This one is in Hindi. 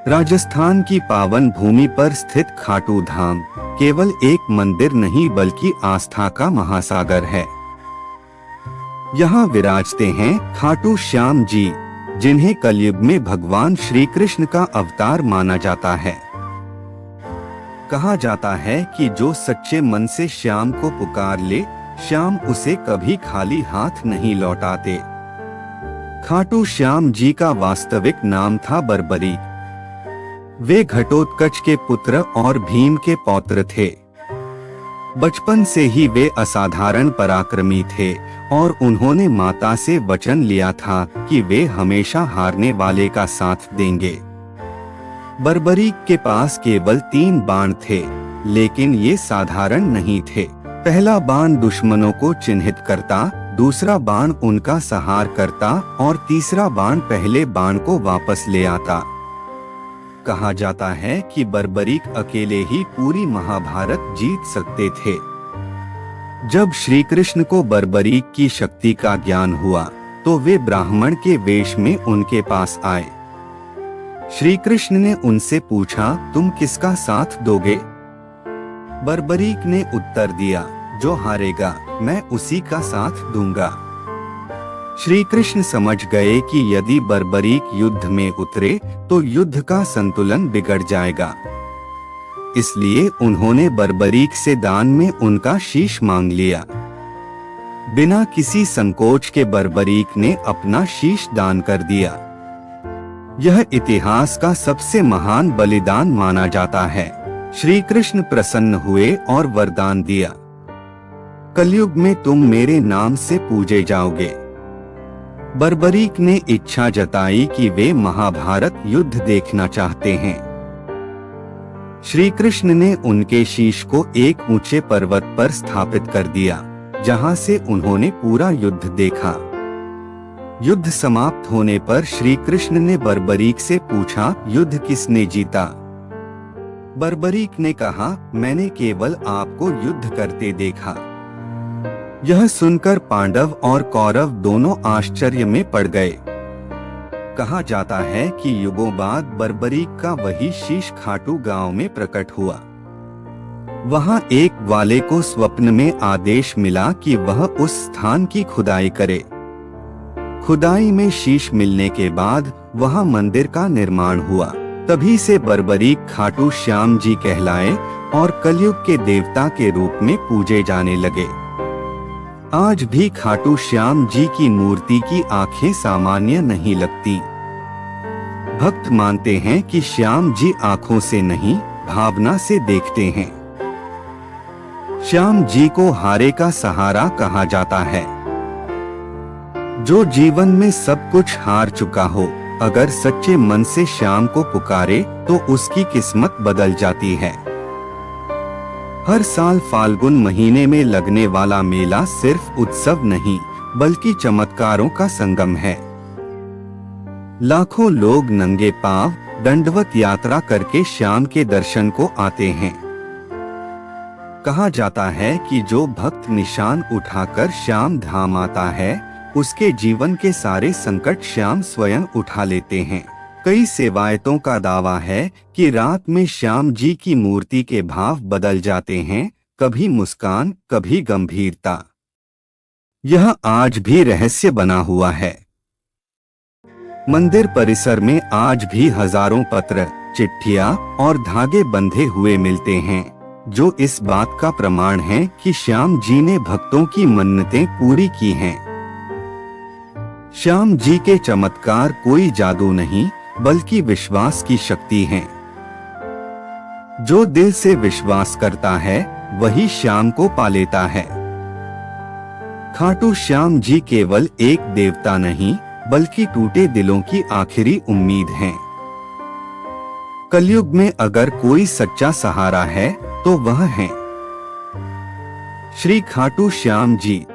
राजस्थान की पावन भूमि पर स्थित खाटू धाम केवल एक मंदिर नहीं बल्कि आस्था का महासागर है। यहाँ विराजते हैं खाटू श्याम जी, जिन्हें कलयुग में भगवान श्री कृष्ण का अवतार माना जाता है। कहा जाता है कि जो सच्चे मन से श्याम को पुकार ले, श्याम उसे कभी खाली हाथ नहीं लौटाते। खाटू श्याम जी का वास्तविक नाम था बर्बरीक। वे घटोत्कच के पुत्र और भीम के पौत्र थे। बचपन से ही वे असाधारण पराक्रमी थे और उन्होंने माता से वचन लिया था कि वे हमेशा हारने वाले का साथ देंगे। बर्बरीक के पास केवल 3 बाण थे, लेकिन ये साधारण नहीं थे। पहला बाण दुश्मनों को चिन्हित करता, दूसरा बाण उनका संहार करता और तीसरा बाण पहले बाण को वापस ले आता। कहा जाता है कि बर्बरीक अकेले ही पूरी महाभारत जीत सकते थे। जब श्री कृष्ण को बर्बरीक की शक्ति का ज्ञान हुआ, तो वे ब्राह्मण के वेश में उनके पास आए। श्री कृष्ण ने उनसे पूछा, तुम किसका साथ दोगे? बर्बरीक ने उत्तर दिया, जो हारेगा मैं उसी का साथ दूंगा। श्री कृष्ण समझ गए कि यदि बर्बरीक युद्ध में उतरे तो युद्ध का संतुलन बिगड़ जाएगा। इसलिए उन्होंने बर्बरीक से दान में उनका शीश मांग लिया। बिना किसी संकोच के बर्बरीक ने अपना शीश दान कर दिया। यह इतिहास का सबसे महान बलिदान माना जाता है। श्री कृष्ण प्रसन्न हुए और वरदान दिया, कलयुग में तुम मेरे नाम से पूजे जाओगे। बर्बरीक ने इच्छा जताई कि वे महाभारत युद्ध देखना चाहते हैं। श्री कृष्ण ने उनके शीश को एक ऊंचे पर्वत पर स्थापित कर दिया, जहां से उन्होंने पूरा युद्ध देखा। युद्ध समाप्त होने पर श्री कृष्ण ने बर्बरीक से पूछा, युद्ध किसने जीता? बर्बरीक ने कहा, मैंने केवल आपको युद्ध करते देखा। यह सुनकर पांडव और कौरव दोनों आश्चर्य में पड़ गए। कहा जाता है कि युगों बाद बर्बरीक का वही शीश खाटू गांव में प्रकट हुआ। वहां एक वाले को स्वप्न में आदेश मिला कि वह उस स्थान की खुदाई करे। खुदाई में शीश मिलने के बाद वहां मंदिर का निर्माण हुआ। तभी से बर्बरीक खाटू श्याम जी कहलाए और कलयुग के देवता के रूप में पूजे जाने लगे। आज भी खाटू श्याम जी की मूर्ति की आंखें सामान्य नहीं लगती। भक्त मानते हैं कि श्याम जी आंखों से नहीं, भावना से देखते हैं। श्याम जी को हारे का सहारा कहा जाता है। जो जीवन में सब कुछ हार चुका हो, अगर सच्चे मन से श्याम को पुकारे तो उसकी किस्मत बदल जाती है। हर साल फाल्गुन महीने में लगने वाला मेला सिर्फ उत्सव नहीं, बल्कि चमत्कारों का संगम है। लाखों लोग नंगे पांव दंडवत यात्रा करके श्याम के दर्शन को आते हैं। कहा जाता है कि जो भक्त निशान उठाकर श्याम धाम आता है, उसके जीवन के सारे संकट श्याम स्वयं उठा लेते हैं। कई सेवायतों का दावा है कि रात में श्याम जी की मूर्ति के भाव बदल जाते हैं, कभी मुस्कान, कभी गंभीरता। यह आज भी रहस्य बना हुआ है। मंदिर परिसर में आज भी हजारों पत्र, चिट्ठियां और धागे बंधे हुए मिलते हैं, जो इस बात का प्रमाण है कि श्याम जी ने भक्तों की मन्नतें पूरी की हैं। श्याम जी के चमत्कार कोई जादू नहीं, बल्कि विश्वास की शक्ति है। जो दिल से विश्वास करता है, वही श्याम को पा लेता है। खाटू श्याम जी केवल एक देवता नहीं, बल्कि टूटे दिलों की आखिरी उम्मीद हैं। कलयुग में अगर कोई सच्चा सहारा है, तो वह है श्री खाटू श्याम जी।